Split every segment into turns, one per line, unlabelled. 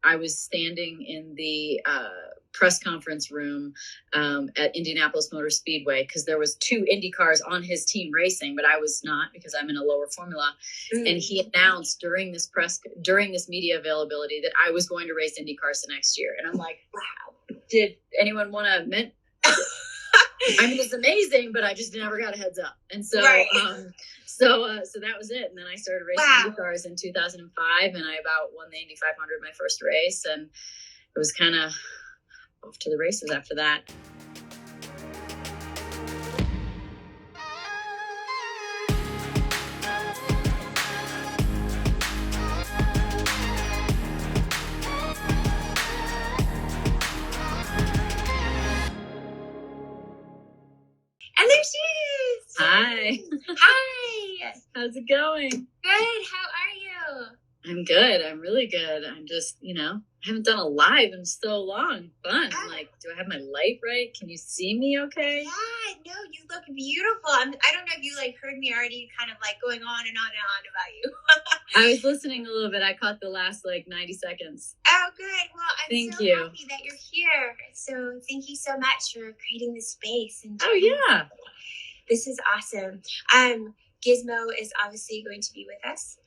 I was standing in the press conference room at Indianapolis Motor Speedway because there was 2 Indy cars on his team racing, but I was not because I'm in a lower formula. And he announced during this media availability that I was going to race Indy cars the next year. And I'm like, wow, did anyone want to admit? I mean, it's amazing, but I just never got a heads up. And so, right. So that was it. And then I started racing Indy cars in 2005, and I about won the Indy 500 my first race, and it was kind of off to the races after that.
And there she is.
Hi.
Hi.
How's it going?
Good. How are you?
I'm good. I'm really good. I'm just, I haven't done a live in so long. Fun. I'm like, do I have my light right? Can you see me okay?
Yeah, no, you look beautiful. I don't know if you heard me already kind of going on and on and on about you.
I was listening a little bit. I caught the last 90 seconds.
Oh, good. Well, I'm
thank
so
you.
Happy that you're here. So thank you so much for creating this space. And
yeah.
This is awesome. Gizmo is obviously going to be with us.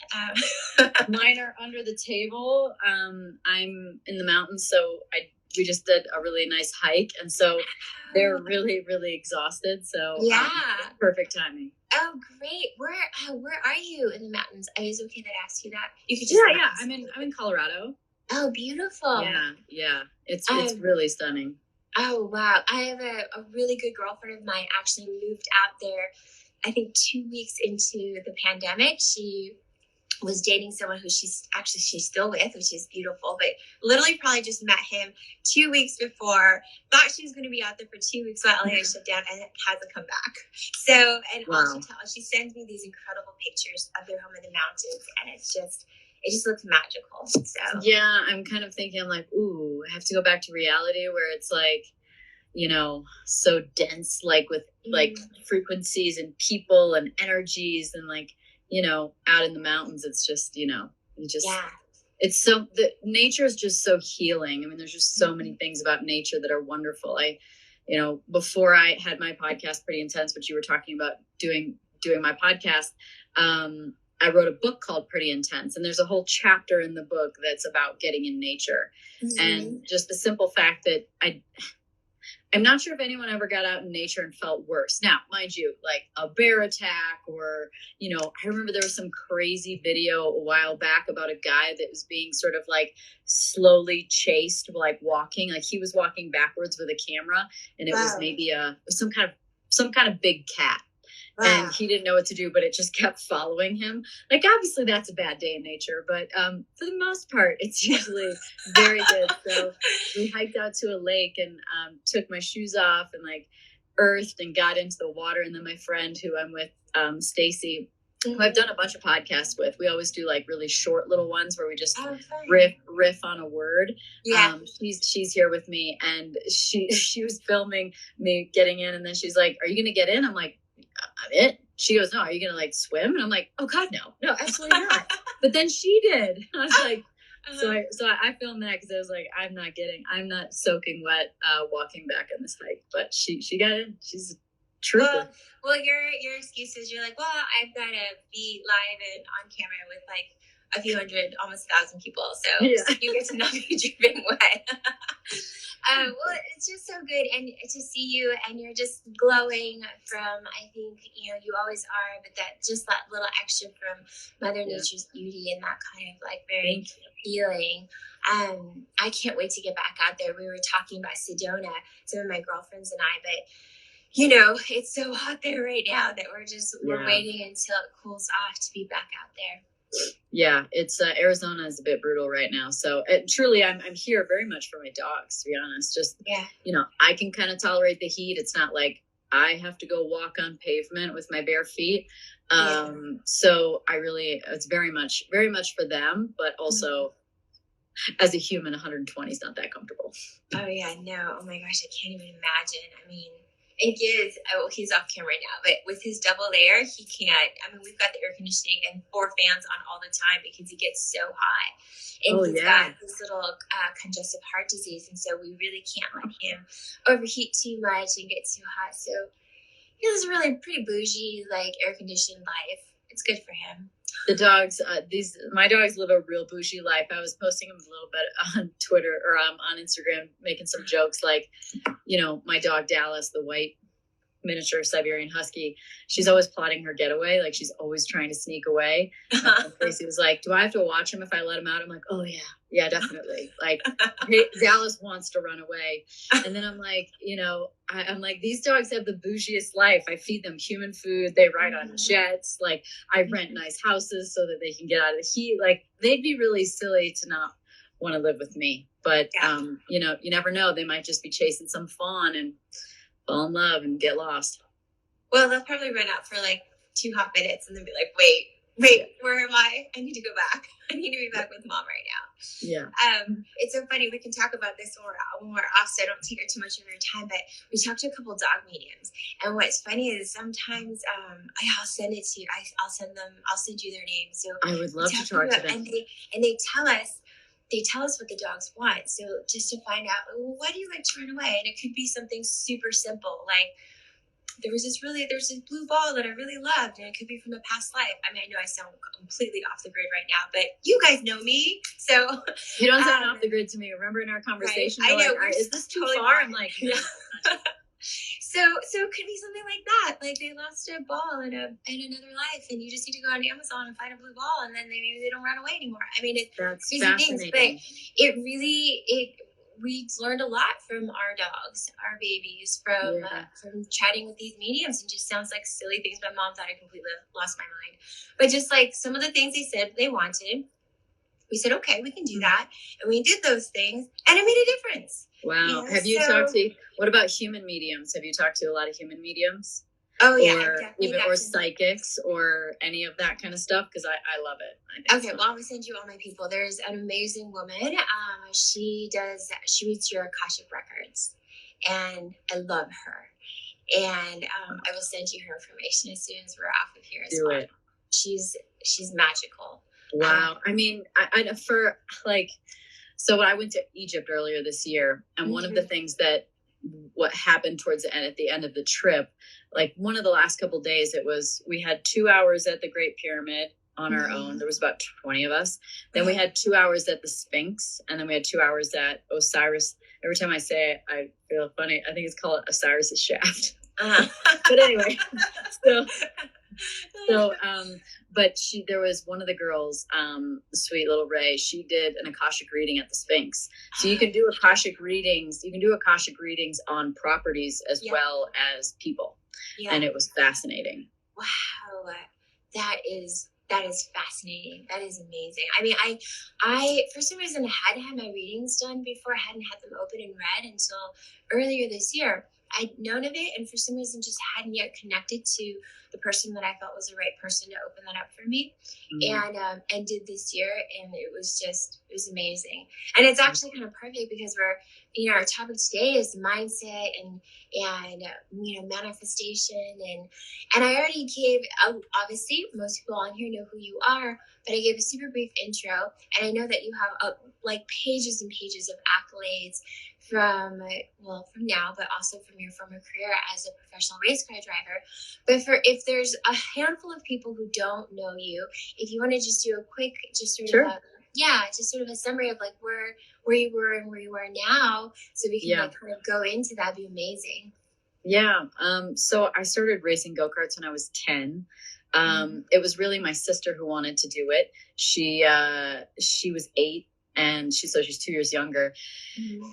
Mine are under the table. I'm in the mountains, so we just did a really nice hike, and so they're really, really exhausted. So perfect timing.
Oh, great! Where are you in the mountains? Is it okay that I ask you that? You could just
I'm in Colorado.
Oh, beautiful.
Yeah. It's really stunning.
Oh wow! I have a really good girlfriend of mine actually moved out there. I think 2 weeks into the pandemic, she was dating someone who she's still with, which is beautiful, but literally probably just met him 2 weeks before, thought she was going to be out there for 2 weeks while LA shut down, and hasn't come back. So, and she sends me these incredible pictures of their home in the mountains, and it just looks magical. So
yeah, I'm kind of thinking, I'm like, ooh, I have to go back to reality where it's so dense, with frequencies and people and energies, and out in the mountains, it's just, it's so, the nature is just so healing. I mean, there's just so many things about nature that are wonderful. Before I had my podcast, Pretty Intense, which you were talking about doing my podcast, I wrote a book called Pretty Intense, and there's a whole chapter in the book that's about getting in nature. And just the simple fact that I'm not sure if anyone ever got out in nature and felt worse. Now, mind you, a bear attack or, I remember there was some crazy video a while back about a guy that was being sort of slowly chased, walking, he was walking backwards with a camera, and it was maybe some kind of big cat. And he didn't know what to do, but it just kept following him. Obviously that's a bad day in nature, but for the most part, it's usually very good. So we hiked out to a lake and took my shoes off and earthed and got into the water. And then my friend who I'm with, Stacy, who I've done a bunch of podcasts with, we always do really short little ones where we just riff on a word.
Yeah.
She's here with me, and she was filming me getting in, and then she's like, "Are you going to get in?" I'm like, I'm it. She goes, "No, are you gonna swim?" And I'm like, "Oh God, no, absolutely not." But then she did. I was like, so I filmed that because I was like, I'm not soaking wet walking back on this hike. But she got in. She's a trooper.
Well, your excuses. You're like, well, I've got to be live and on camera with a few hundred, almost 1,000 people. So you get to not be dripping wet. Well, it's just so good, and to see you, and you're just glowing from, I think, you always are, but that little extra from Mother Nature's beauty, and that kind of very healing. I can't wait to get back out there. We were talking about Sedona, some of my girlfriends and I, but it's so hot there right now that we're waiting until it cools off to be back out there.
Yeah, it's Arizona is a bit brutal right now. So truly, I'm here very much for my dogs, to be honest. Just, I can kind of tolerate the heat. It's not like I have to go walk on pavement with my bare feet. So it's very much for them, but also as a human, 120 is not that comfortable.
Oh yeah, no. Oh my gosh, I can't even imagine. I mean, And he's off camera right now, but with his double layer, he can't. I mean, we've got the air conditioning and 4 fans on all the time because he gets so high. And he's got this little congestive heart disease. And so we really can't let him overheat too much and get too hot. So he has a really pretty bougie, like air conditioned life. It's good for him.
The dogs, my dogs live a real bougie life. I was posting them a little bit on Twitter or on Instagram, making some jokes like, my dog Dallas, the white miniature Siberian Husky, she's always plotting her getaway. Like she's always trying to sneak away. Tracy was like, do I have to watch him if I let him out? I'm like, oh yeah, definitely. Like Dallas wants to run away. And then I'm like, I'm like, these dogs have the bougiest life. I feed them human food. They ride on jets. Like I rent nice houses so that they can get out of the heat. Like they'd be really silly to not want to live with me. But, you never know. They might just be chasing some fawn and fall in love and get lost.
Well, they'll probably run out for like 2 hot minutes and then be like, wait, where am I? I need to go back. I need to be back with mom right now.
Yeah.
It's so funny. We can talk about this when we're off, so I don't take too much of your time, but we talked to a couple dog mediums. And what's funny is sometimes I'll send it to you. I'll send you their names. So
I would love to talk to them.
And they tell us what the dogs want. So just to find out, why do you like to run away? And it could be something super simple. Like there's this blue ball that I really loved, and it could be from a past life. I mean, I know I sound completely off the grid right now, but you guys know me. So
you don't sound off the grid to me. Remember in our conversation,
right? I know.
Like, is this too far? I'm like, yeah.
So it could be something like that. Like they lost a ball in another life, and you just need to go on Amazon and find a blue ball, and then maybe they don't run away anymore. I mean,
that's
crazy
fascinating.
Things, but we learned a lot from our dogs, our babies, from chatting with these mediums, and just sounds like silly things. My mom thought I completely lost my mind, but just like some of the things they said they wanted, we said, okay, we can do that. And we did those things, and it made a difference.
Wow. Have you talked to, what about human mediums? Have you talked to a lot of human mediums?
Oh, yeah.
Or psychics or any of that kind of stuff? Because I love it.
Okay, well, I'm going to send you all my people. There's an amazing woman. She reads your Akashic records, and I love her. And I will send you her information as soon as we're off of here as well. She's magical.
Wow. I mean, so when I went to Egypt earlier this year, and one of the things what happened towards the end, at the end of the trip, like one of the last couple of days, we had 2 hours at the Great Pyramid on our own. There was about 20 of us. Then we had 2 hours at the Sphinx, and then we had 2 hours at Osiris. Every time I say it, I feel funny. I think it's called Osiris's Shaft. But anyway, but there was one of the girls, sweet little Ray, she did an Akashic reading at the Sphinx. So you can do Akashic readings. You can do Akashic readings on properties as well as people. Yeah. And it was fascinating.
Wow. That is fascinating. That is amazing. I mean, I for some reason had my readings done before. I hadn't had them open and read until earlier this year. I'd known of it, and for some reason just hadn't yet connected to the person that I felt was the right person to open that up for me. And did this year, and it was amazing. And it's actually kind of perfect because our topic today is mindset and manifestation, and I already gave, obviously most people on here know who you are, but I gave a super brief intro, and I know that you have pages and pages of accolades from now, but also from your former career as a professional race car driver. But if there's a handful of people who don't know you, if you want to just do a quick, just sort of a summary of like where you were and where you are now, so we can kind of go into that, be amazing.
Yeah. So I started racing go-karts when I was 10. It was really my sister who wanted to do it. She was 8. And she's 2 years younger.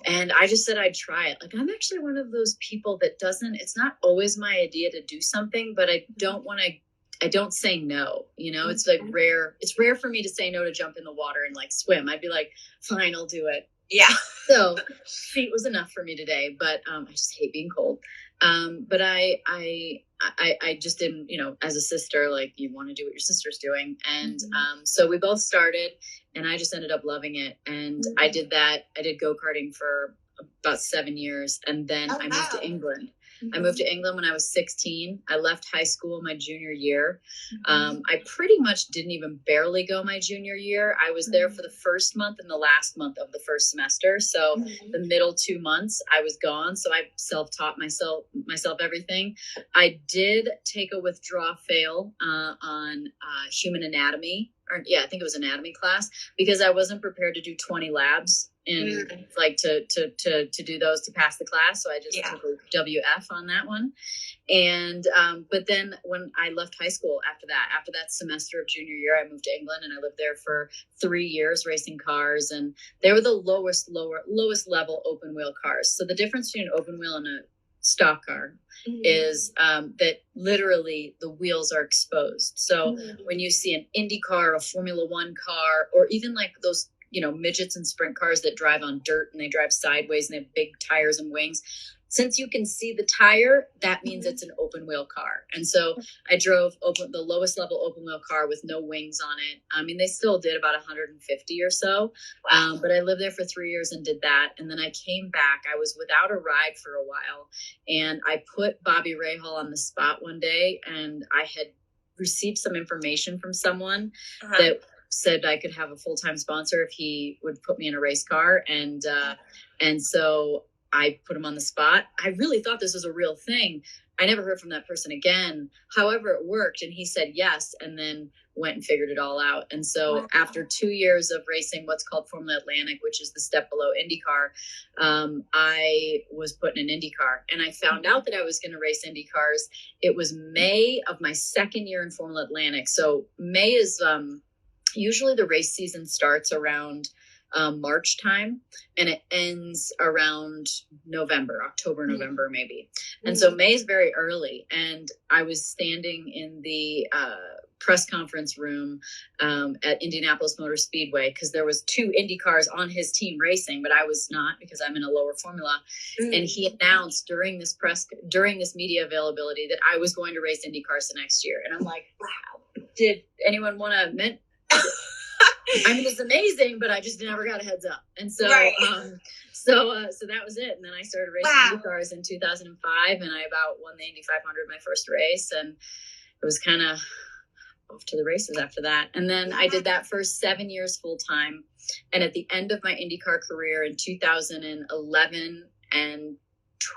And I just said I'd try it. Like, I'm actually one of those people that it's not always my idea to do something, but I don't say no. It's like rare. It's rare for me to say no to jump in the water and like swim. I'd be like, fine, I'll do it. Yeah. So feet was enough for me today, but I just hate being cold. But I just didn't, as a sister, like you want to do what your sister's doing. And so we both started, and I just ended up loving it. And I did that. I did go-karting for about 7 years. And then I moved to England. I moved to England when I was 16. I left high school my junior year. I pretty much didn't even barely go my junior year. I was there for the first month and the last month of the first semester. So the middle 2 months I was gone. So I self-taught myself everything. I did take a withdraw fail on human anatomy. I think it was anatomy class, because I wasn't prepared to do 20 labs and like to do those to pass the class. So I just took a WF on that one. And but then when I left high school after that semester of junior year, I moved to England and I lived there for 3 years racing cars, and they were the lowest level open wheel cars. So the difference between an open wheel and a stock car is that literally the wheels are exposed. So when you see an Indy car, a Formula One car, or even like those, midgets and sprint cars that drive on dirt and they drive sideways and they have big tires and wings, since you can see the tire, that means it's an open wheel car. And so I drove the lowest level open wheel car with no wings on it. I mean, they still did about 150 or so. But I lived there for 3 years and did that. And then I came back. I was without a ride for a while. And I put Bobby Rahal on the spot one day. And I had received some information from someone that said I could have a full-time sponsor if he would put me in a race car. And so I put him on the spot. I really thought this was a real thing. I never heard from that person again. However, it worked. And he said yes, and then went and figured it all out. And so after 2 years of racing what's called Formula Atlantic, which is the step below IndyCar, I was put in an IndyCar. And I found out that I was going to race IndyCars. It was May of my second year in Formula Atlantic. So May is usually the race season starts around March time, and it ends around October, November, maybe. And so May is very early. And I was standing in the press conference room at Indianapolis Motor Speedway, because there was 2 Indy cars on his team racing, but I was not, because I'm in a lower formula. And he announced during this media availability that I was going to race Indy cars the next year. And I'm like, wow, did anyone want to I mean, it's amazing, but I just never got a heads up. And so, so that was it. And then I started racing Indy cars in 2005, and I about won the Indy 500 my first race, and it was kind of off to the races after that. And then I did that for 7 years full time. And at the end of my IndyCar career in 2011 and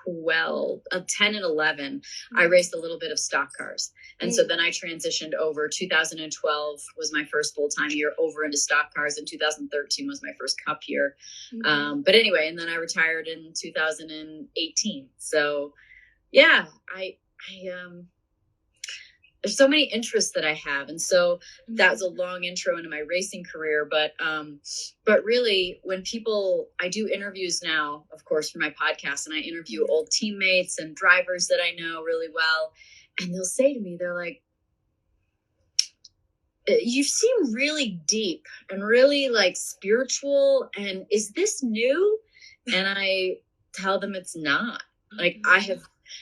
10 and 11, I raced a little bit of stock cars. And so then I transitioned over. 2012 was my first full-time year over into stock cars, and 2013 was my first cup year. But anyway, and then I retired in 2018. So yeah, there's so many interests that I have. And so that was a long intro into my racing career. But really, when I do interviews now, of course, for my podcast, and I interview old teammates and drivers that I know really well. And they'll say to me, they're like, you seem really deep and really like spiritual. And is this new? And I tell them it's not. Like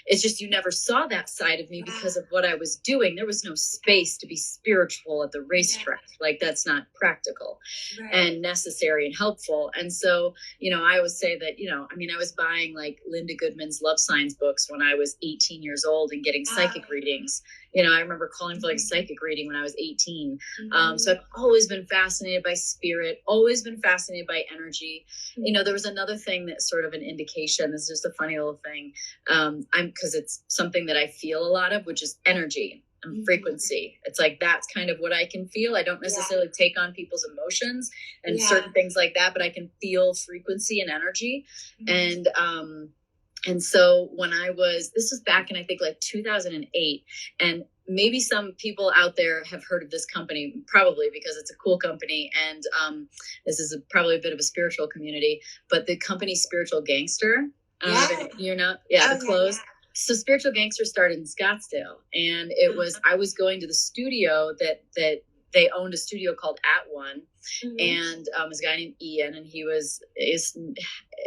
it's just, you never saw that side of me because of what I was doing. There was no space to be spiritual at the racetrack. Like, that's not practical and necessary and helpful. And so, I always say that, I was buying like Linda Goodman's Love Signs books when I was 18 years old and getting psychic readings. I remember calling for like psychic reading when I was 18. So I've always been fascinated by spirit, always been fascinated by energy. There was another thing that's sort of an indication. This is just a funny little thing. Because it's something that I feel a lot of, which is energy and frequency. It's like, that's kind of what I can feel. I don't necessarily take on people's emotions and certain things like that, but I can feel frequency and energy. And so when this was back in, I think, like 2008, and maybe some people out there have heard of this company, probably because it's a cool company. And this is probably a bit of a spiritual community, but the company Spiritual Gangster, the clothes. So Spiritual Gangster started in Scottsdale, and I was going to the studio that they owned, a studio called At One. And this guy named Ian, and he is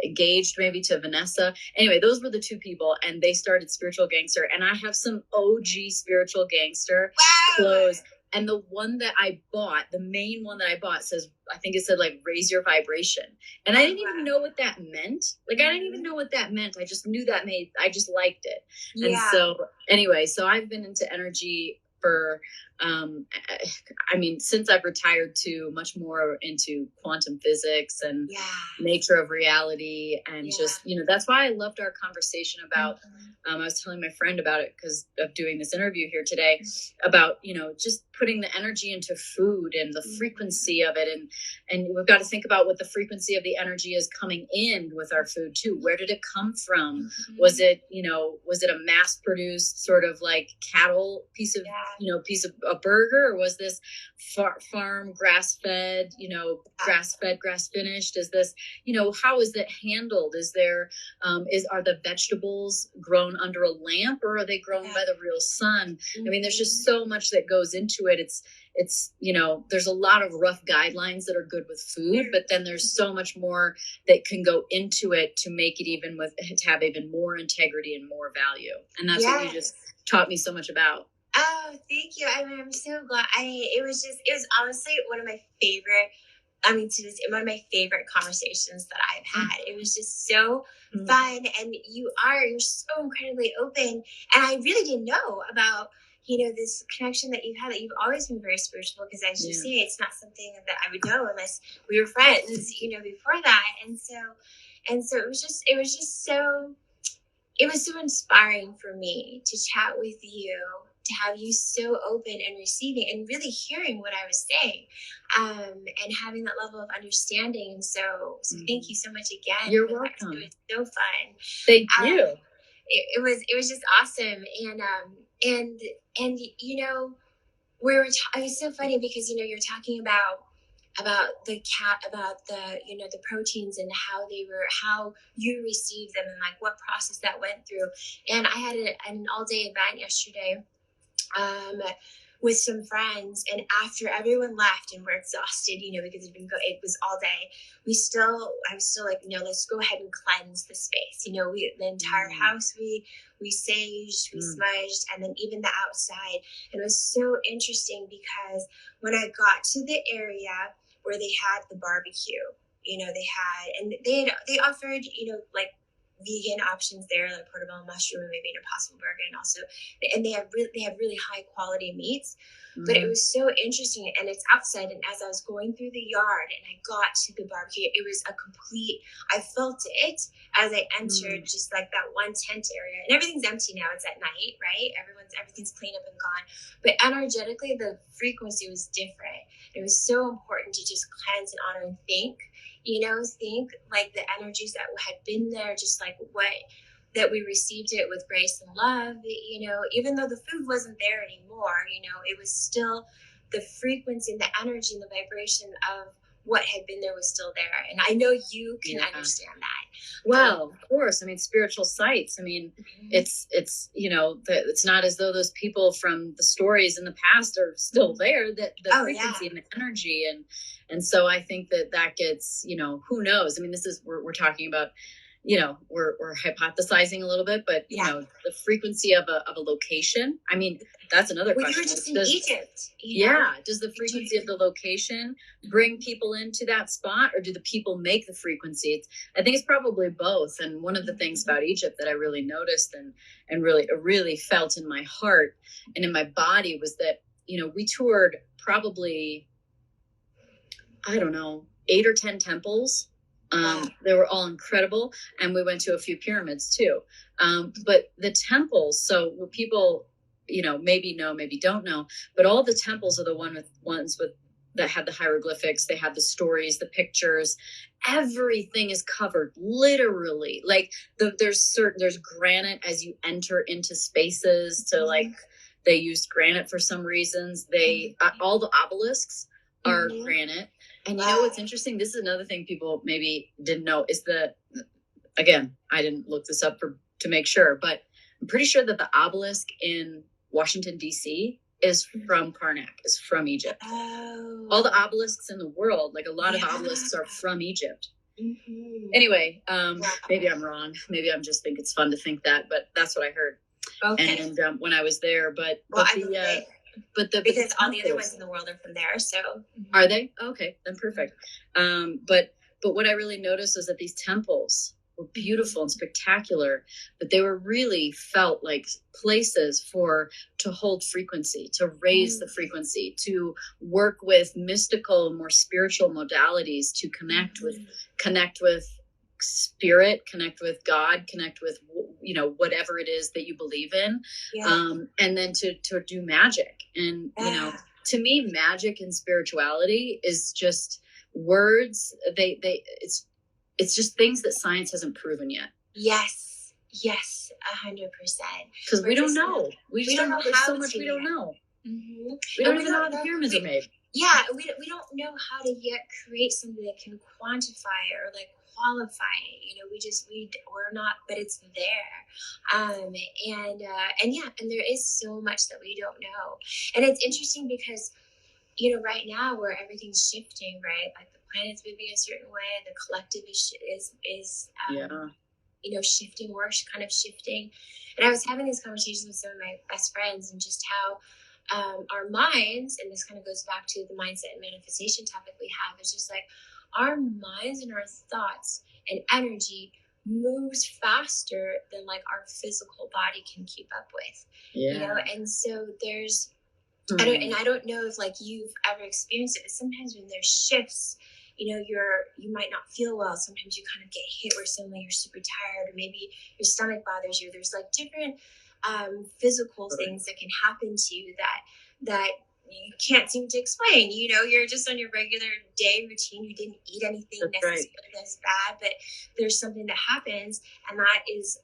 engaged maybe to Vanessa. Anyway, those were the 2 people, and they started Spiritual Gangster. And I have some OG Spiritual Gangster clothes And the one that I bought, the main one that I bought says, I think it said like raise your vibration. And I didn't even know what that meant. Like, I didn't even know what that meant. I just knew I just liked it. Yeah. And so anyway, so I've been into energy for, I mean, since I've retired, to much more into quantum physics and nature of reality. And just, you know, that's why I loved our conversation about, I was telling my friend about it because of doing this interview here today about, you know, just putting the energy into food and the frequency of it. And we've got to think about what the frequency of the energy is coming in with our food too. Where did it come from? Was it, you know, was it a mass produced sort of like cattle piece of, you know, piece of a burger, or was this farm grass fed, you know, grass finished? Is this, you know, how is it handled? Is there, are the vegetables grown under a lamp, or are they grown by the real sun? I mean, there's just so much that goes into it. It's, you know, there's a lot of rough guidelines that are good with food, but then there's so much more that can go into it to make it to have even more integrity and more value. And that's what you just taught me so much about.
Oh, thank you. I mean, I'm so glad. It was honestly one of my favorite, one of my favorite conversations that I've had. It was just so fun. And you're so incredibly open. And I really didn't know about, you know, this connection that you've had, that you've always been very spiritual, because as you say, it's not something that I would know unless we were friends, you know, before that. And so it was so inspiring for me to chat with you, to have you so open and receiving and really hearing what I was saying, and having that level of understanding. And so thank you so much again.
You're welcome.
It was so fun.
Thank you.
It was just awesome. And you know, it was so funny because, you know, you're talking about the you know, the proteins and how you received them and like what process that went through. And I had an all-day event yesterday with some friends, and after everyone left and we're exhausted, you know, because it was all day, I was still like, no, let's go ahead and cleanse the space. You know, the entire house, we saged, we smudged, and then even the outside. And it was so interesting because when I got to the area where they had the barbecue, you know, they offered, you know, like vegan options there, like portobello mushroom and maybe an impossible burger, and they have really high quality meats. But it was so interesting, and it's outside. And as I was going through the yard and I got to the barbecue, it was I felt it as I entered just like that one tent area, and everything's empty now. It's at night, right? Everything's clean up and gone. But energetically, the frequency was different. It was so important to just cleanse and honor and think like the energies that had been there, just like that we received it with grace and love, you know, even though the food wasn't there anymore, you know, it was still the frequency and the energy and the vibration of what had been there was still there. And I know you can understand that.
Well, of course. I mean, spiritual sites. I mean, it's, you know, it's not as though those people from the stories in the past are still there, that the frequency and the energy. And so I think that gets, you know, who knows? I mean, we're talking about, you know, we're hypothesizing a little bit, but you know, the frequency of a location. I mean, that's another question.
You were just in Egypt. You know?
Yeah. Does the frequency of the location bring people into that spot, or do the people make the frequency? I think it's probably both. And one of the things about Egypt that I really noticed and really felt in my heart and in my body was that, you know, we toured probably, I don't know, 8 or 10 temples. They were all incredible. And we went to a few pyramids too. But the temples, so people, you know, maybe know, maybe don't know, but all the temples are the ones that had the hieroglyphics. They had the stories, the pictures, everything is covered literally. Like there's granite as you enter into spaces to like, they used granite for some reasons. All the obelisks are granite. And you know what's interesting? This is another thing people maybe didn't know is again, I didn't look this up to make sure, but I'm pretty sure that the obelisk in Washington, D.C. is from Karnak, is from Egypt. Oh. All the obelisks in the world, like a lot of obelisks are from Egypt. Anyway, maybe I'm wrong. Maybe I'm just think it's fun to think that, but that's what I heard. Okay. And when I was there, but
because all the other ones in the world are from there. So
are they? Okay, then perfect. But what I really noticed is that these temples were beautiful and spectacular, but they were really felt like places to hold frequency, to raise the frequency, to work with mystical, more spiritual modalities, to connect with spirit, connect with God, connect with, you know, whatever it is that you believe in. And then to do magic. And, you know, to me, magic and spirituality is just words. It's just things that science hasn't proven yet.
Yes, 100%.
Because we don't know. We just don't know. There's so much we don't know.
Mm-hmm.
We don't even know how the pyramids are made.
Yeah, we don't know how to yet create something that can quantify or like qualify it. You know, we're not, but it's there. And there is so much that we don't know. And it's interesting because, you know, right now where everything's shifting, right? Like the planet's moving a certain way, the collective is you know, shifting. We're kind of shifting. And I was having these conversations with some of my best friends, and just how our minds, and this kind of goes back to the mindset and manifestation topic we have, is just like our minds and our thoughts and energy moves faster than like our physical body can keep up with. You know, and so there's I don't know if like you've ever experienced it, but sometimes when there's shifts, you know, you might not feel well. Sometimes you kind of get hit where suddenly you're super tired, or maybe your stomach bothers you. There's like different physical things that can happen to you that you can't seem to explain. You know, you're just on your regular day routine. You didn't eat anything necessarily that's bad, but there's something that happens, and that is,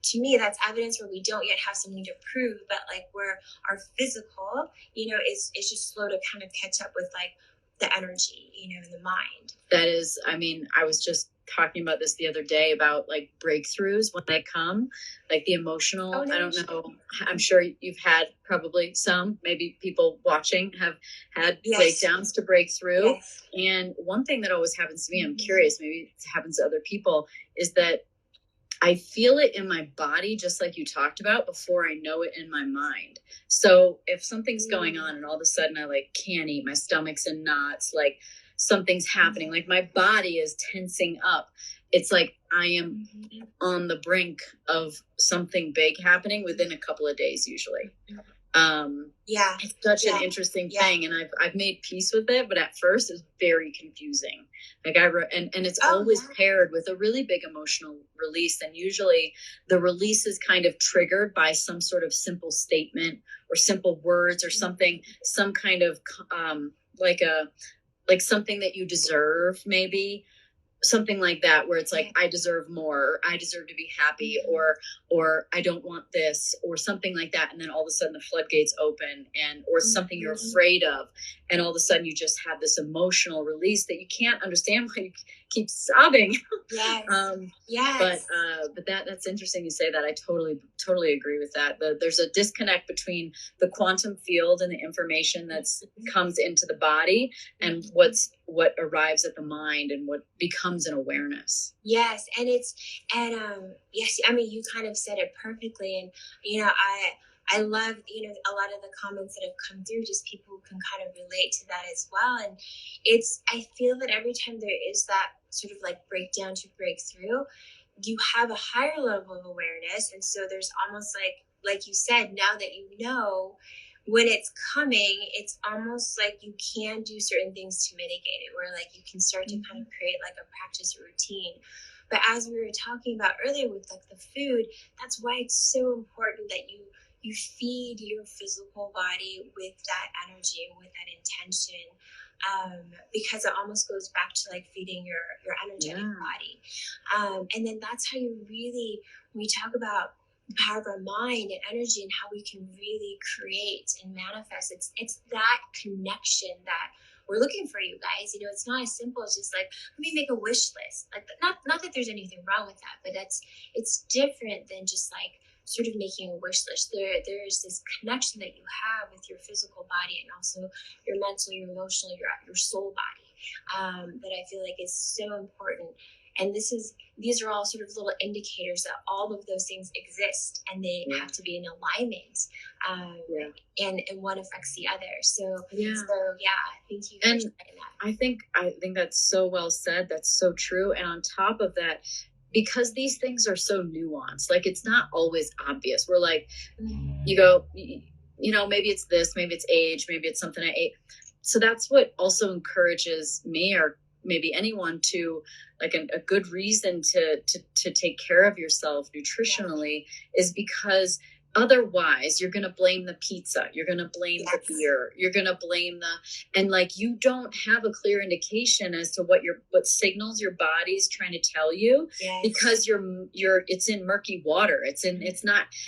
to me, that's evidence where we don't yet have something to prove, but like where our physical, you know, is just slow to kind of catch up with like the energy, you know, in the mind.
That is, I mean, I was just talking about this the other day about like breakthroughs when they come, like the emotional, I don't know, I'm sure you've had probably some, maybe people watching have had breakdowns to break through. And one thing that always happens to me, I'm curious, maybe it happens to other people, is that I feel it in my body, just like you talked about, before I know it in my mind. So if something's going on and all of a sudden I like can't eat, my stomach's in knots, like something's happening, like my body is tensing up. It's like I am on the brink of something big happening within a couple of days, usually. It's such an interesting thing, and I've made peace with it, but at first it's very confusing. Like and it's always paired with a really big emotional release, and usually the release is kind of triggered by some sort of simple statement or simple words or something, some kind of like something that you deserve, maybe something like that, where it's like, I deserve more, or I deserve to be happy, or I don't want this, or something like that. And then all of a sudden the floodgates open, or something you're afraid of. And all of a sudden you just have this emotional release that you can't understand why you keep sobbing. But that's interesting you say that. I totally agree with that. There's a disconnect between the quantum field and the information that's comes into the body and what arrives at the mind and what becomes an awareness.
Yes. And yes, I mean, you kind of said it perfectly. And, you know, I love, you know, a lot of the comments that have come through, just people who can kind of relate to that as well. And I feel that every time there is that sort of like breakdown to break through, you have a higher level of awareness. And so there's almost like you said, now that you know when it's coming, it's almost like you can do certain things to mitigate it, where like you can start to kind of create like a practice or routine. But as we were talking about earlier with like the food, that's why it's so important that you feed your physical body with that energy and with that intention, because it almost goes back to like feeding your energetic body. And then that's how you really, when we talk about the power of our mind and energy and how we can really create and manifest, it's that connection that we're looking for, you guys. You know, it's not as simple as just like, let me make a wish list. Like, not that there's anything wrong with that, but it's different than just like sort of making a wish list. There's this connection that you have with your physical body and also your mental, your emotional, your soul body, that I feel like is so important. And these are all sort of little indicators that all of those things exist, and they have to be in alignment. And one affects the other. So thank you for sharing that.
I think that's so well said. That's so true. And on top of that, because these things are so nuanced, like it's not always obvious. We're like, you go, maybe it's this, maybe it's age, maybe it's something I ate. So that's what also encourages me, or maybe anyone, to like a good reason to take care of yourself nutritionally is because otherwise you're going to blame the pizza, you're going to blame the beer, you're going to blame and like you don't have a clear indication as to what signals your body's trying to tell you, because it's in murky water.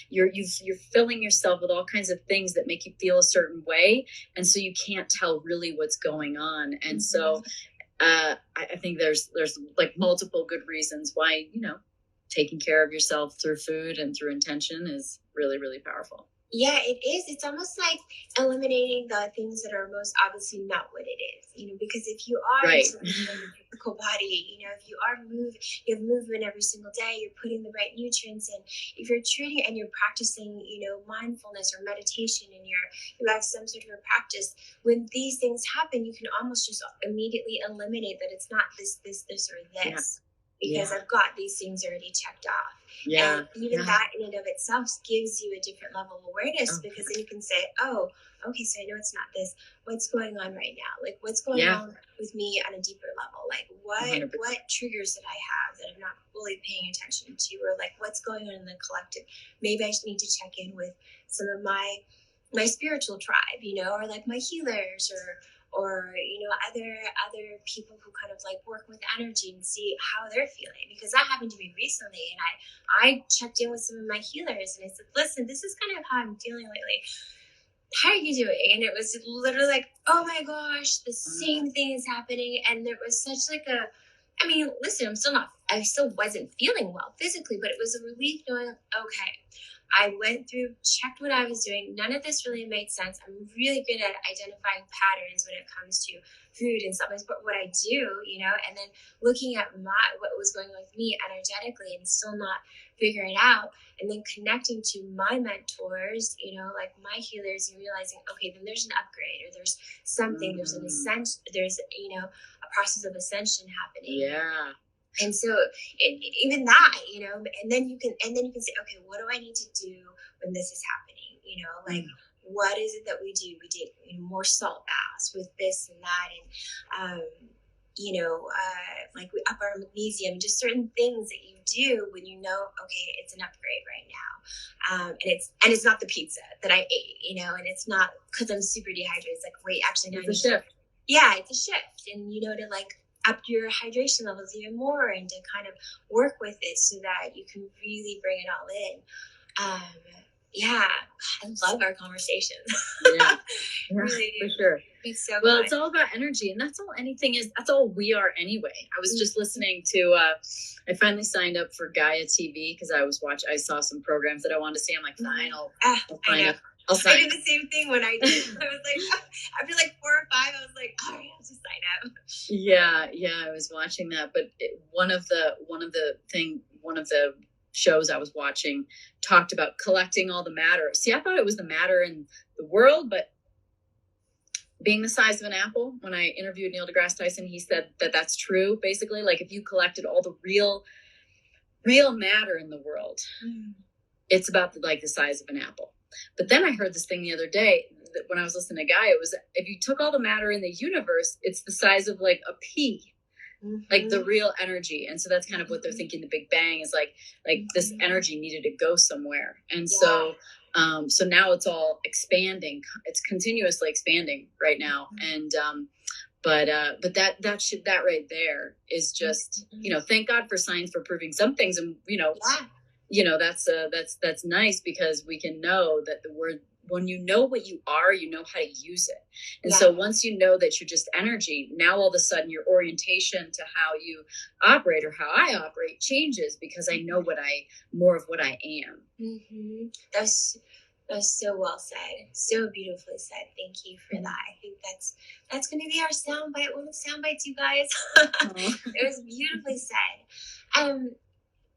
You're filling yourself with all kinds of things that make you feel a certain way, and so you can't tell really what's going on. And so I think there's like multiple good reasons why, taking care of yourself through food and through intention is really, really powerful.
Yeah, it is. It's almost like eliminating the things that are most obviously not what it is, because if you are in a physical body, if you have movement every single day, you're putting the right nutrients in, if you're treating and you're practicing, mindfulness or meditation, and you have some sort of a practice, when these things happen, you can almost just immediately eliminate that it's not this, or this. Because I've got these things already checked off. And even that in and of itself gives you a different level of awareness, because then you can say, oh, okay, so I know it's not this. What's going on right now? Like, what's going on with me on a deeper level? Like, what triggers that I have that I'm not fully paying attention to? Or like, what's going on in the collective? Maybe I just need to check in with some of my spiritual tribe, or like my healers, or other people who kind of like work with energy and see how they're feeling, because that happened to me recently, and I checked in with some of my healers, and I said, listen, this is kind of how I'm feeling lately. How are you doing? And it was literally like, oh my gosh, the same thing is happening. And there was such like listen, I still wasn't feeling well physically, but it was a relief knowing, okay, I went through, checked what I was doing. None of this really made sense. I'm really good at identifying patterns when it comes to food and supplements, but what I do, and then looking at what was going on with me energetically and still not figuring it out, and then connecting to my mentors, like my healers, and realizing, okay, then there's an upgrade, or there's something, there's an ascension, there's, a process of ascension happening.
Yeah.
And so even that, and then you can say, okay, what do I need to do when this is happening? Like, what is it that we do? We did more salt baths with this and that. And, like we up our magnesium, just certain things that you do when okay, it's an upgrade right now. And it's not the pizza that I ate, and it's not because I'm super dehydrated. It's like, wait, actually, no,
it's a shift.
Yeah, it's a shift. And, to like, up your hydration levels even more, and to kind of work with it so that you can really bring it all in. I love our conversation. Really,
for sure.
It's so
well
fun.
It's all about energy, and that's all anything is. That's all we are anyway. I was just listening to I finally signed up for Gaia TV because I saw some programs that I wanted to see. I'm like, fine, I'll sign up.
I did the same thing when I did. I was like, after like 4 or 5, I was like, all right, I'll just sign up.
Yeah, I was watching that, but one of the shows I was watching talked about collecting all the matter. See, I thought it was the matter in the world, but being the size of an apple. When I interviewed Neil deGrasse Tyson, he said that that's true. Basically, like if you collected all the real matter in the world, it's about the size of an apple. But then I heard this thing the other day that when I was listening to Guy, it was, if you took all the matter in the universe, it's the size of like a pea, like the real energy. And so that's kind of what they're thinking. The Big Bang is like this energy needed to go somewhere. And so now it's all expanding. It's continuously expanding right now. And, but that right there is just, thank God for science for proving some things. And, that's nice, because we can know that when you know what you are, you know how to use it. And so once you know that you're just energy, now all of a sudden your orientation to how you operate, or how I operate, changes, because I know more of what I am.
That's so well said. So beautifully said. Thank you for that. I think that's going to be our soundbite. One of the soundbites, you guys. It was beautifully said.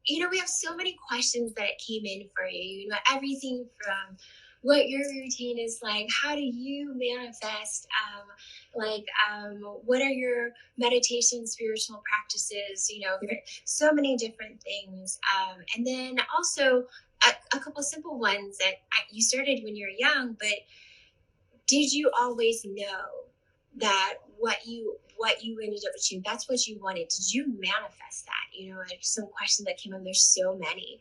We have so many questions that came in for you. Everything from what your routine is like, how do you manifest, what are your meditation, spiritual practices, so many different things. And then also a couple simple ones that you started when you were young, but did you always know that what you ended up achieving, that's what you wanted? Did you manifest that? Some questions that came in, there's so many.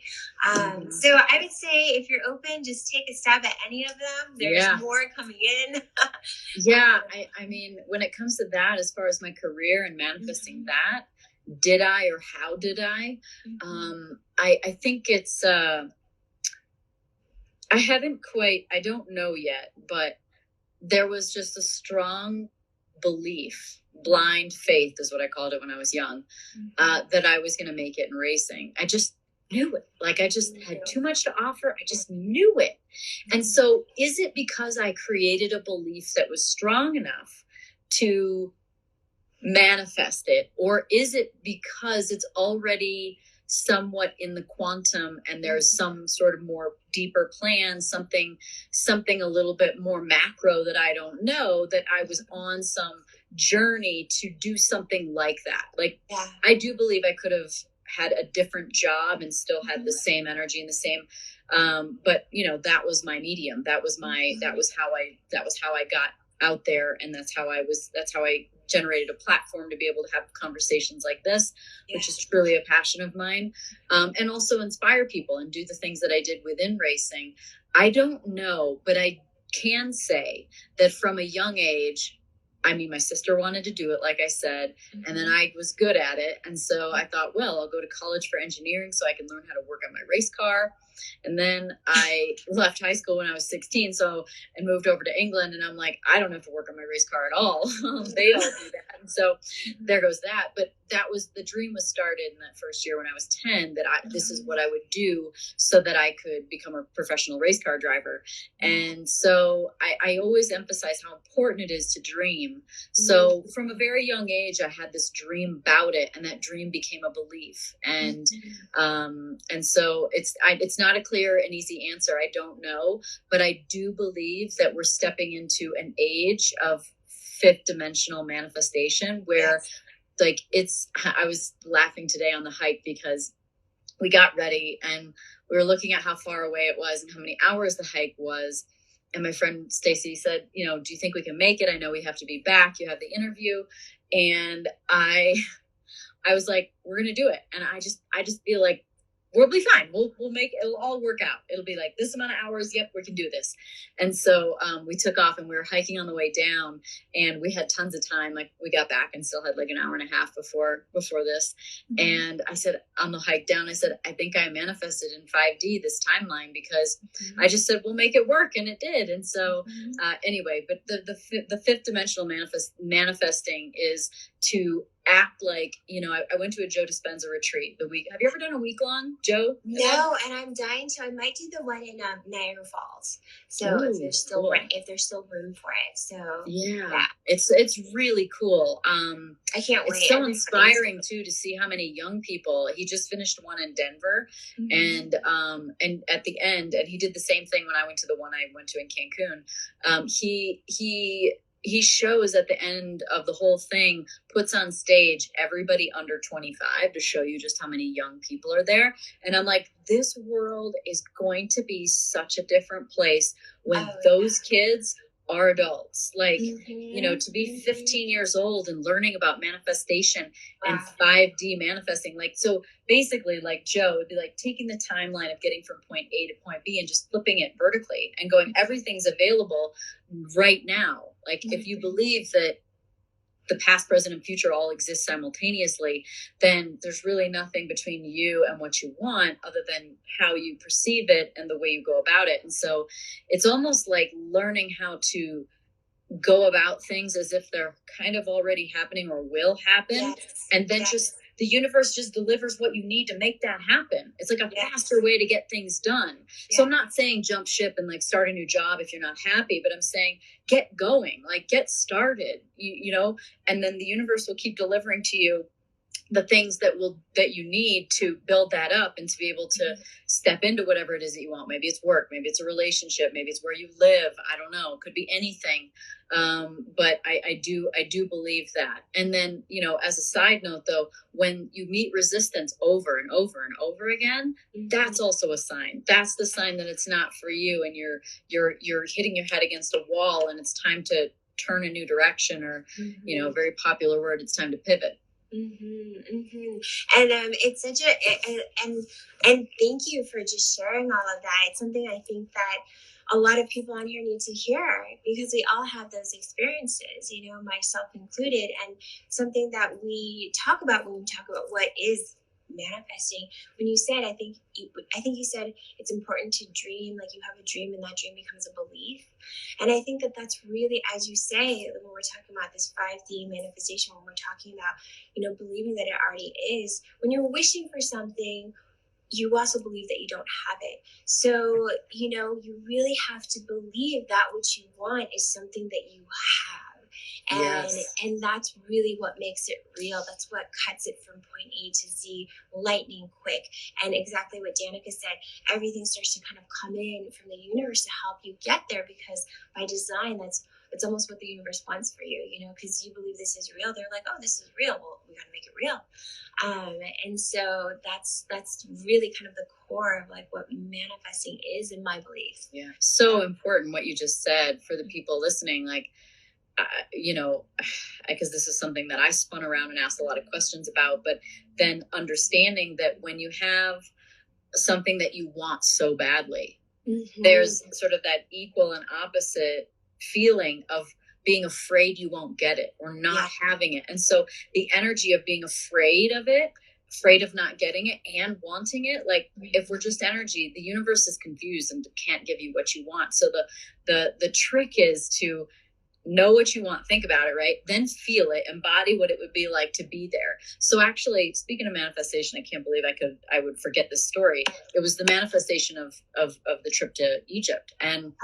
So I would say if you're open, just take a stab at any of them. There's more coming in.
I mean, when it comes to that, as far as my career and manifesting that, did I, or how did I? I think it's, I don't know yet, but there was just a strong belief, blind faith is what I called it when I was young, that I was going to make it in racing. I just knew it. Like, I just had too much to offer. I just knew it. And so is it because I created a belief that was strong enough to manifest it? Or is it because it's already somewhat in the quantum and there's some sort of more deeper plan, something a little bit more macro that I don't know, that I was on some journey to do something like that? Like, I do believe I could have had a different job and still had the same energy and the same, but that was my medium. That was how I got out there. And that's how I generated a platform to be able to have conversations like this, which is truly a passion of mine, and also inspire people and do the things that I did within racing. I don't know, but I can say that from a young age, I mean, my sister wanted to do it, like I said, and then I was good at it. And so I thought, well, I'll go to college for engineering so I can learn how to work on my race car. And then I left high school when I was 16, and moved over to England. And I'm like, I don't have to work on my race car at all. They all do that. And so there goes that. But the dream was started in that first year when I was 10, that this is what I would do so that I could become a professional race car driver. And so I always emphasize how important it is to dream. So from a very young age, I had this dream about it, and that dream became a belief. And so it's not a clear and easy answer. I don't know, but I do believe that we're stepping into an age of fifth dimensional manifestation where I was laughing today on the hike because we got ready and we were looking at how far away it was and how many hours the hike was. And my friend Stacy said, do you think we can make it? I know we have to be back. You have the interview. And I was like, we're going to do it. And I just feel like we'll be fine. We'll make it. It'll all work out. It'll be like this amount of hours. Yep, we can do this. And so we took off and we were hiking on the way down, and we had tons of time. Like, we got back and still had like an hour and a half before this. And I said on the hike down, I said, I think I manifested in 5D this timeline, because I just said, we'll make it work. And it did. And so anyway, but the fifth dimensional manifesting is to act like, I went to a Joe Dispenza retreat the week. Have you ever done a week long, Joe?
No, and I'm dying to. I might do the one in Niagara Falls. So if there's still room for it. So yeah.
It's really cool.
I can't wait.
It's so inspiring too to see how many young people. He just finished one in Denver, and at the end, and he did the same thing when I went to the one I went to in Cancun. He shows at the end of the whole thing, puts on stage everybody under 25 to show you just how many young people are there. And I'm like, this world is going to be such a different place when those kids are adults. Like, to be 15 years old and learning about manifestation and 5D manifesting. Like, so basically, like Joe, it'd be like taking the timeline of getting from point A to point B and just flipping it vertically and going, everything's available right now. Like, if you believe that the past, present, and future all exist simultaneously, then there's really nothing between you and what you want other than how you perceive it and the way you go about it. And so it's almost like learning how to go about things as if they're kind of already happening or will happen, and then just the universe just delivers what you need to make that happen. It's like a faster way to get things done. So I'm not saying jump ship and like start a new job if you're not happy, but I'm saying get going, like get started, you know, and then the universe will keep delivering to you the things that you need to build that up and to be able to step into whatever it is that you want. Maybe it's work, maybe it's a relationship, maybe it's where you live. I don't know. It could be anything. But I do believe that. And then, you know, as a side note though, when you meet resistance over and over and over again, that's also a sign. That's the sign that it's not for you, and you're hitting your head against a wall, and it's time to turn a new direction, or, you know, a very popular word, it's time to pivot.
And it's such and thank you for just sharing all of that. It's something I think that a lot of people on here need to hear, because we all have those experiences, you know, myself included, and something that we talk about when we talk about what is manifesting. When you said, I think you said it's important to dream, like you have a dream and that dream becomes a belief. And I think that that's really, as you say, when we're talking about this 5D manifestation, when we're talking about, you know, believing that it already is, when you're wishing for something, you also believe that you don't have it. So, you know, you really have to believe that what you want is something that you have. And that's really what makes it real. That's what cuts it from point A to Z lightning quick. And exactly what Danica said, everything starts to kind of come in from the universe to help you get there, because by design, it's almost what the universe wants for you, you know, because you believe this is real. They're like, oh, this is real. Well, we got to make it real. And so that's really kind of the core of like what manifesting is, in my belief.
Yeah. So important what you just said for the people listening. Like, you know, because this is something that I spun around and asked a lot of questions about, but then understanding that when you have something that you want so badly, there's sort of that equal and opposite feeling of being afraid you won't get it or not having it. And so the energy of being afraid of it, afraid of not getting it and wanting it, like if we're just energy, the universe is confused and can't give you what you want. So the trick is to know what you want, think about it, right? Then feel it, embody what it would be like to be there. So actually, speaking of manifestation, I can't believe I would forget this story. It was the manifestation of the trip to Egypt. And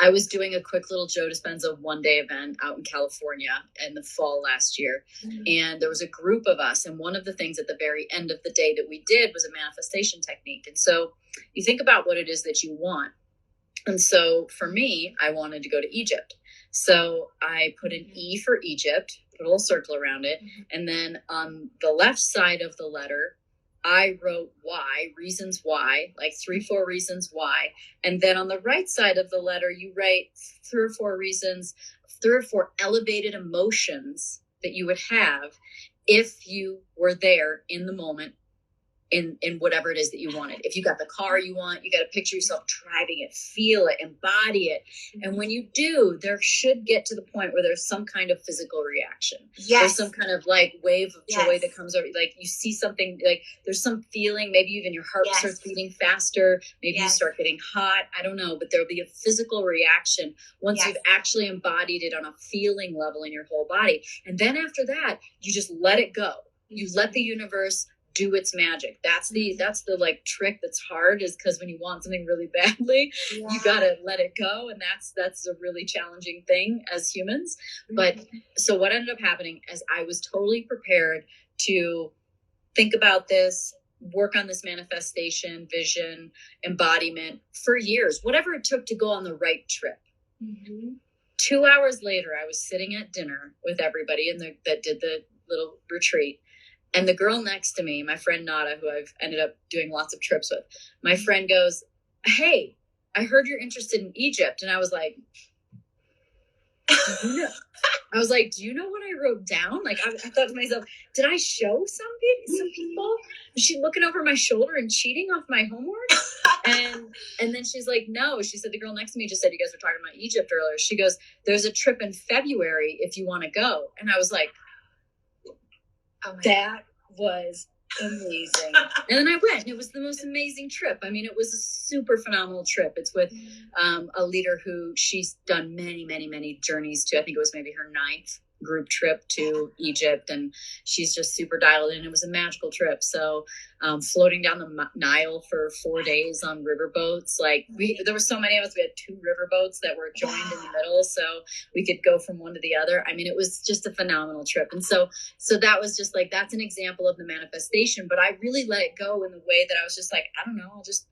I was doing a quick little Joe Dispenza one-day event out in California in the fall last year. And there was a group of us. And one of the things at the very end of the day that we did was a manifestation technique. And so you think about what it is that you want. And so for me, I wanted to go to Egypt. So I put an E for Egypt, put a little circle around it. And then on the left side of the letter, I wrote why, reasons why, like 3-4 reasons why. And then on the right side of the letter, you write 3 or 4 reasons, 3 or 4 elevated emotions that you would have if you were there in the moment, in whatever it is that you wanted. If you got the car you want, you got to picture yourself driving it, feel it, embody it. And when you do, there should get to the point where there's some kind of physical reaction. There's some kind of like wave of joy that comes over. Like you see something, like there's some feeling, maybe even your heart starts beating faster. Maybe you start getting hot. I don't know, but there'll be a physical reaction once you've actually embodied it on a feeling level in your whole body. And then after that, you just let it go. You let the universe do its magic. That's the like trick that's hard, is because when you want something really badly, you gotta let it go, and that's a really challenging thing as humans. But so what ended up happening is I was totally prepared to think about this, work on this manifestation, vision, embodiment for years, whatever it took to go on the right trip. 2 hours later, I was sitting at dinner with everybody that did the little retreat. And the girl next to me, my friend Nada, who I've ended up doing lots of trips with, my friend goes, "Hey, I heard you're interested in Egypt." And I was like, do you know what I wrote down? Like, I thought to myself, did I show some people? Was she looking over my shoulder and cheating off my homework? And then she's like, no. She said, the girl next to me just said, you guys were talking about Egypt earlier. She goes, there's a trip in February if you want to go. And I was like, that was amazing. And then I went, and it was the most amazing trip. I mean, it was a super phenomenal trip. It's with a leader who she's done many, many, many journeys to. I think it was maybe her 9th group trip to Egypt, and she's just super dialed in. It was a magical trip. So floating down the Nile for 4 days on riverboats. Like there were so many of us. We had 2 riverboats that were joined in the middle, so we could go from one to the other. I mean, it was just a phenomenal trip. And so that was just like, that's an example of the manifestation. But I really let it go in the way that I was just like, I don't know, I'll just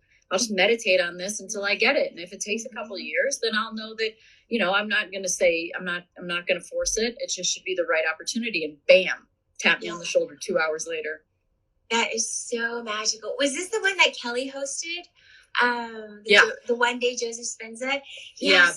meditate on this until I get it. And if it takes a couple of years, then I'll know that, I'm not going to say, I'm not going to force it. It just should be the right opportunity. And bam, tap me on the shoulder 2 hours later.
That is so magical. Was this the one that Kelly hosted? The one day Joseph Spenza?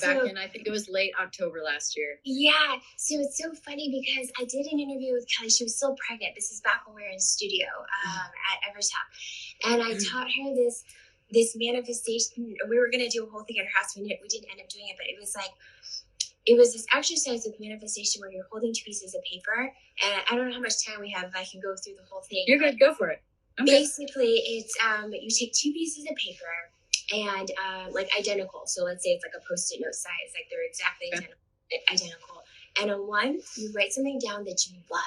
Back in, I think it was late October last year.
Yeah. So it's so funny because I did an interview with Kelly. She was still pregnant. This is back when we were in studio at Evertop. And I taught her this manifestation. We were going to do a whole thing at her house. We didn't end up doing it, but it was this exercise with manifestation where you're holding 2 pieces of paper. And I don't know how much time we have. If I can go through the whole thing.
You're good. Go for it. Okay.
Basically, it's you take 2 pieces of paper and like identical. So let's say it's like a Post-it note size, like they're exactly identical. And on one, you write something down that you love.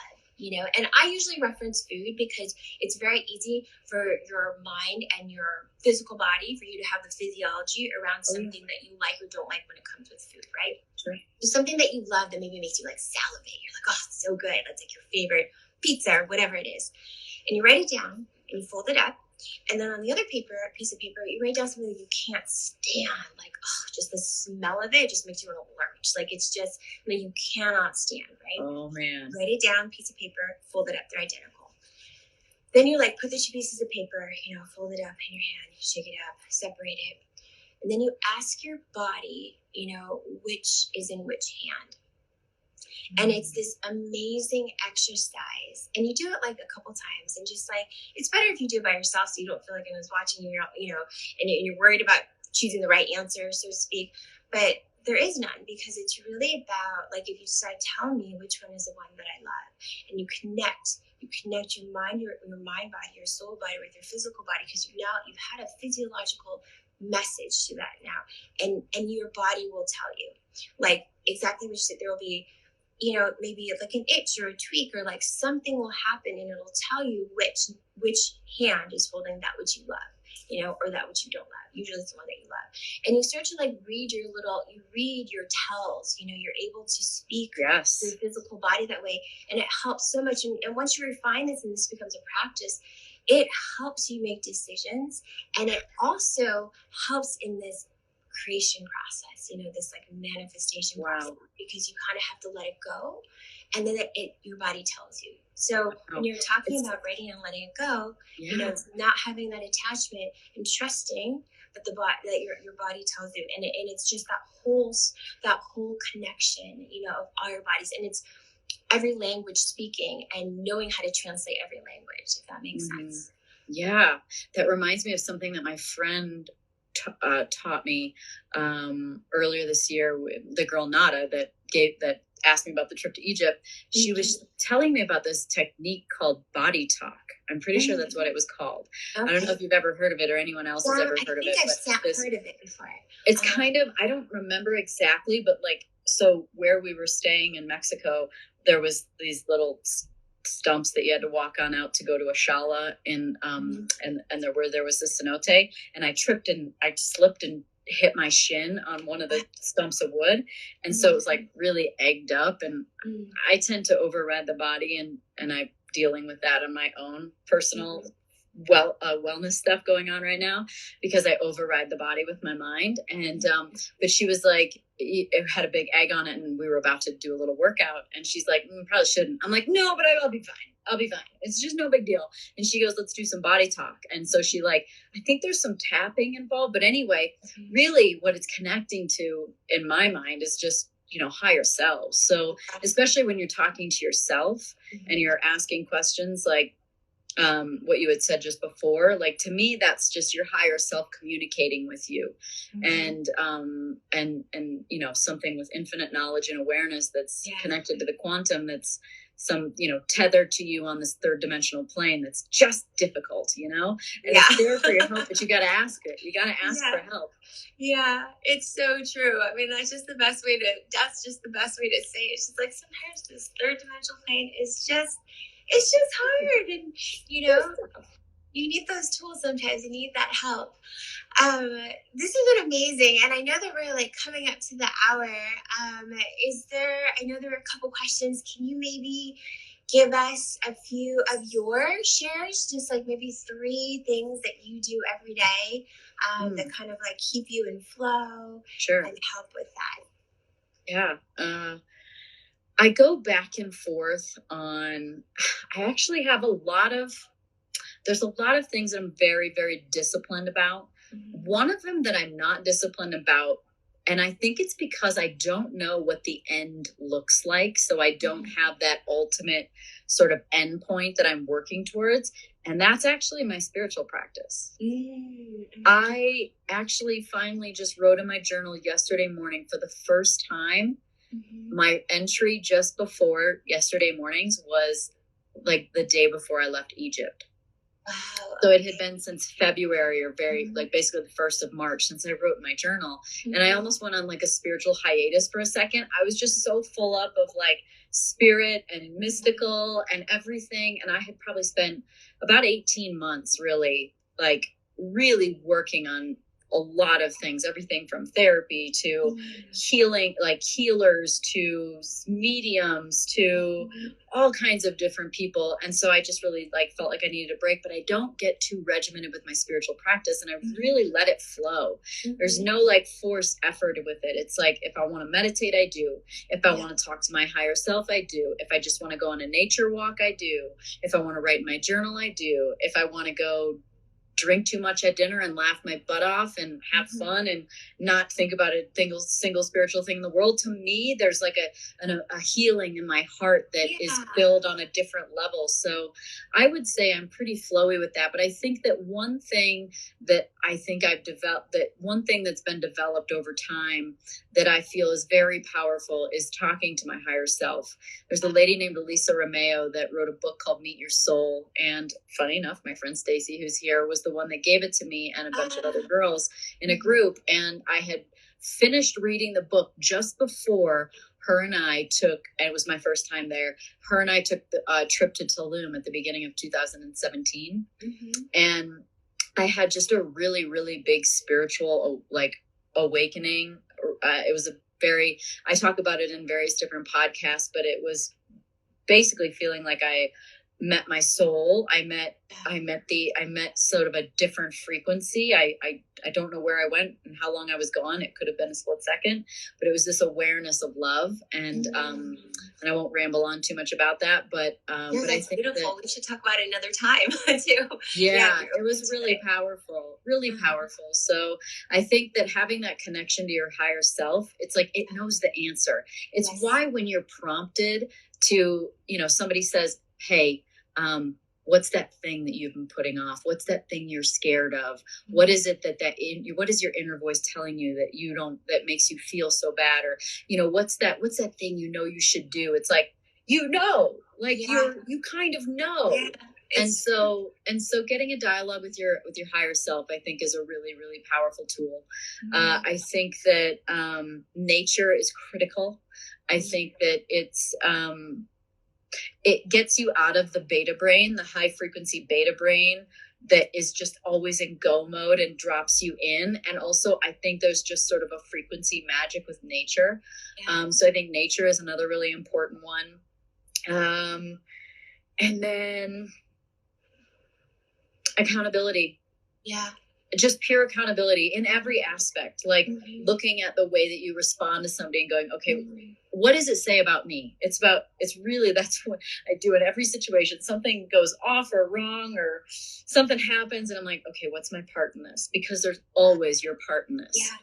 And I usually reference food because it's very easy for your mind and your physical body for you to have the physiology around something that you like or don't like when it comes with food, right?
Sure.
So something that you love that maybe makes you like salivate. You're like, oh, it's so good. That's like your favorite pizza or whatever it is. And you write it down and you fold it up. And then on the other piece of paper, you write down something that you can't stand. Like, just the smell of it just makes you want to lurch. Like, it's just something you cannot stand, right?
Oh, man.
Write it down, piece of paper, fold it up. They're identical. Then you put the 2 pieces of paper, fold it up in your hand. You shake it up, separate it. And then you ask your body, which is in which hand. And it's this amazing exercise. And you do it a couple times. And just it's better if you do it by yourself so you don't feel like anyone's watching you, and you're worried about choosing the right answer, so to speak. But there is none, because it's really about, if you decide, tell me which one is the one that I love. And you connect your mind, your mind body, your soul body with your physical body, because you've had a physiological message to that now. And your body will tell you, exactly which there will be, maybe an itch or a tweak or something will happen, and it'll tell you which hand is holding that which you love, or that which you don't love. Usually it's the one that you love. And you start to read your tells, you're able to speak your physical body that way. And it helps so much. And once you refine this and this becomes a practice, it helps you make decisions. And it also helps in this creation process, this manifestation process, because you kind of have to let it go, and then your body tells you. So when you're talking about writing and letting it go, it's not having that attachment and trusting that that your body tells you, and it's just that whole connection, of all your bodies, and it's every language speaking and knowing how to translate every language, if that makes sense.
Yeah, that reminds me of something that my friend taught me earlier this year. The girl Nada that asked me about the trip to Egypt, she was telling me about this technique called body talk. I'm pretty sure that's what it was called. Okay. I don't know if you've ever heard of it or anyone else has ever heard of it.
I've heard of it before.
It's kind of, I don't remember exactly, but so where we were staying in Mexico, there was these little stumps that you had to walk on out to go to a shala and there was a cenote, and I slipped and hit my shin on one of the stumps of wood, and so it was really egged up, and I tend to override the body, and I'm dealing with that on my own personal wellness stuff going on right now, because I override the body with my mind. And but she was it had a big egg on it, and we were about to do a little workout, and she's like, probably shouldn't. I'm like, no, but I'll be fine. It's just no big deal. And she goes, let's do some body talk. And so she I think there's some tapping involved, but anyway, really what it's connecting to in my mind is just, higher selves. So especially when you're talking to yourself and you're asking questions what you had said just before, to me, that's just your higher self communicating with you. And something with infinite knowledge and awareness that's connected to the quantum, that's some, tethered to you on this third dimensional plane that's just difficult, and it's there for your help, but you got to ask it. You got to ask for help.
Yeah, it's so true. I mean, that's just the best way to say it. It's just like sometimes this third dimensional plane is just, it's just hard. And, you need those tools sometimes. You need that help. This has been amazing. And I know that we're like coming up to the hour. I know there were a couple questions. Can you maybe give us a few of your shares? Just like maybe 3 things that you do every day that kind of like keep you in flow and help with that.
Yeah. I go back and forth on, I actually have there's a lot of things that I'm very, very disciplined about. One of them that I'm not disciplined about, and I think it's because I don't know what the end looks like. So I don't have that ultimate sort of end point that I'm working towards. And that's actually my spiritual practice. I actually finally just wrote in my journal yesterday morning for the first time. My entry just before yesterday mornings was like the day before I left Egypt. Wow. So it had been since February or like basically the 1st of March since I wrote my journal. And I almost went on like a spiritual hiatus for a second. I was just so full up of like spirit and mystical and everything. And I had probably spent about 18 months really working on a lot of things, everything from therapy to healing, like healers to mediums to all kinds of different people. And so I just really felt like I needed a break, but I don't get too regimented with my spiritual practice. And I really let it flow. There's no forced effort with it. It's like, if I want to meditate, I do. If I want to talk to my higher self, I do. If I just want to go on a nature walk, I do. If I want to write in my journal, I do. If I want to go drink too much at dinner and laugh my butt off and have fun and not think about a single spiritual thing in the world. To me, there's like a healing in my heart that is filled on a different level. So I would say I'm pretty flowy with that. But I think that one thing that I think I've developed, that one thing that's been developed over time that I feel is very powerful is talking to my higher self. There's a lady named Elisa Romeo that wrote a book called Meet Your Soul. And funny enough, my friend Stacy, who's here, was the one that gave it to me and a bunch of other girls in a group. And I had finished reading the book just before her and I took, and it was my first time there, her and I took the trip to Tulum at the beginning of 2017. And I had just a really, really big spiritual awakening. It was I talk about it in various different podcasts, but it was basically feeling like I met my soul. I met sort of a different frequency. I don't know where I went and how long I was gone. It could have been a split second, but it was this awareness of love. And I won't ramble on too much about that, but I think
beautiful. We should talk about it another time too.
Yeah, it was really powerful, really powerful. So I think that having that connection to your higher self, it's like, it knows the answer. It's why when you're prompted to, somebody says, hey, what's that thing that you've been putting off? What's that thing you're scared of? What is it what is your inner voice telling you that makes you feel so bad? Or, what's that thing you should do? It's like, you kind of know. Yeah. And so getting a dialogue with your higher self, I think, is a really, really powerful tool. I think that nature is critical. I think that it gets you out of the beta brain, the high frequency beta brain that is just always in go mode, and drops you in. And also, I think there's just sort of a frequency magic with nature. So I think nature is another really important one. And then accountability. Yeah. Just pure accountability in every aspect, like looking at the way that you respond to somebody and going, okay, what does it say about me? It's really, that's what I do in every situation. Something goes off or wrong or something happens, and I'm like, okay, what's my part in this? Because there's always your part in this. Yeah.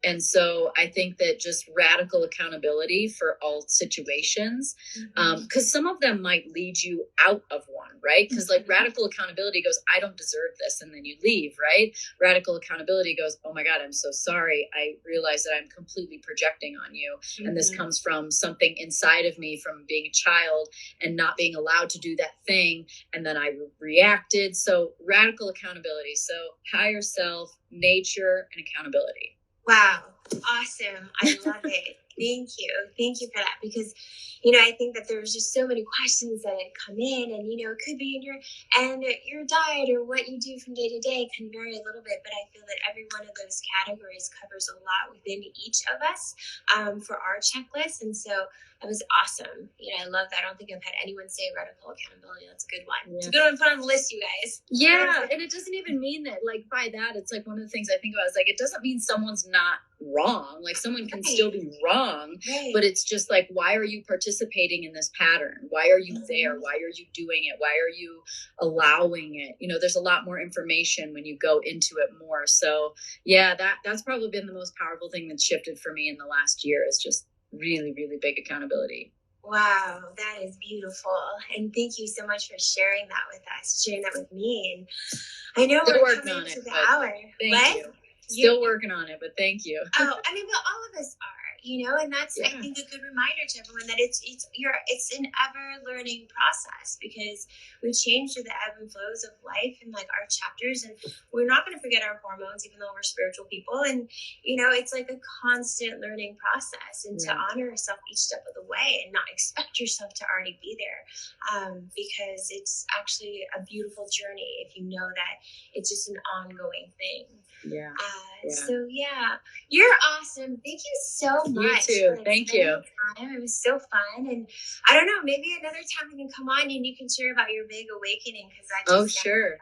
And so I think that just radical accountability for all situations, because some of them might lead you out of one, right? Because like radical accountability goes, I don't deserve this. And then you leave, right? Radical accountability goes, oh my God, I'm so sorry. I realize that I'm completely projecting on you. And this comes from something inside of me from being a child and not being allowed to do that thing. And then I reacted. So radical accountability. So higher self, nature, and accountability.
Wow. Awesome. I love it. Thank you. Thank you for that. Because, you know, I think that there's just so many questions that come in, and, you know, it could be in your diet or what you do from day to day can vary a little bit, but I feel that every one of those categories covers a lot within each of us for our checklist. And so that was awesome. You know, I love that. I don't think I've had anyone say radical accountability. That's a good one. Yeah. It's a good one to put on the list, you guys.
Yeah. And it doesn't even mean that, like, by that, it's like one of the things I think about is like, it doesn't mean someone's not wrong. Like someone can still be wrong, but it's just like, why are you participating in this pattern? Why are you there? Why are you doing it? Why are you allowing it? You know, there's a lot more information when you go into it more. So yeah, that's probably been the most powerful thing that's shifted for me in the last year is just really, really big accountability.
Wow, that is beautiful. And thank you so much for sharing that with us, sharing that with me. And I know we're coming to the hour.
Thank you. Still working on it, but thank you.
Oh, I mean, but all of us are, you know, and that's, I think, a good reminder to everyone that it's an ever learning process, because we change to the ebb and flows of life and like our chapters, and we're not going to forget our hormones, even though we're spiritual people. And, you know, it's like a constant learning process, and to honor yourself each step of the way and not expect yourself to already be there, because it's actually a beautiful journey if you know that it's just an ongoing thing. So yeah, you're awesome. Thank you so much.
You too. Thank you.
It was so fun, and I don't know, maybe another time we can come on and you can share about your big awakening, because I just
sure.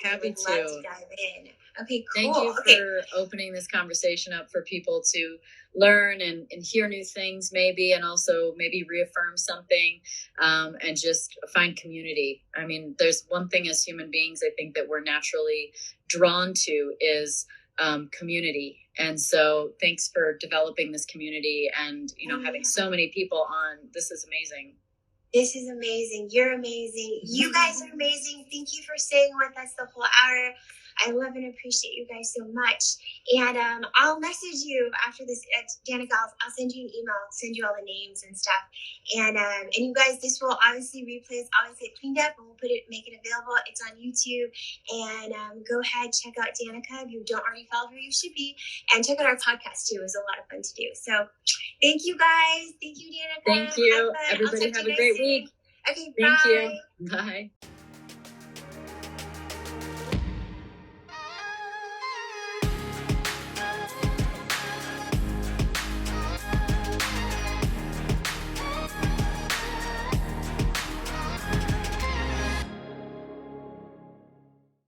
Happy to.
Love to dive in. Okay, cool.
Thank you for opening this conversation up for people to learn and hear new things maybe, and also maybe reaffirm something, and just find community. I mean, there's one thing as human beings I think that we're naturally drawn to is community. And so thanks for developing this community and, you know, having so many people on. This is amazing.
This is amazing. You're amazing. You guys are amazing. Thank you for staying with us the whole hour. I love and appreciate you guys so much. And I'll message you after this, Danica. I'll send you an email, send you all the names and stuff. And you guys, this will obviously replays always get cleaned up, and we'll make it available. It's on YouTube. And go ahead, check out Danica. If you don't already follow her, you should be. And check out our podcast too. It was a lot of fun to do. So thank you guys. Thank you, Danica.
Thank you. Everybody have a great week.
Okay,
Thank
bye.
you. Bye.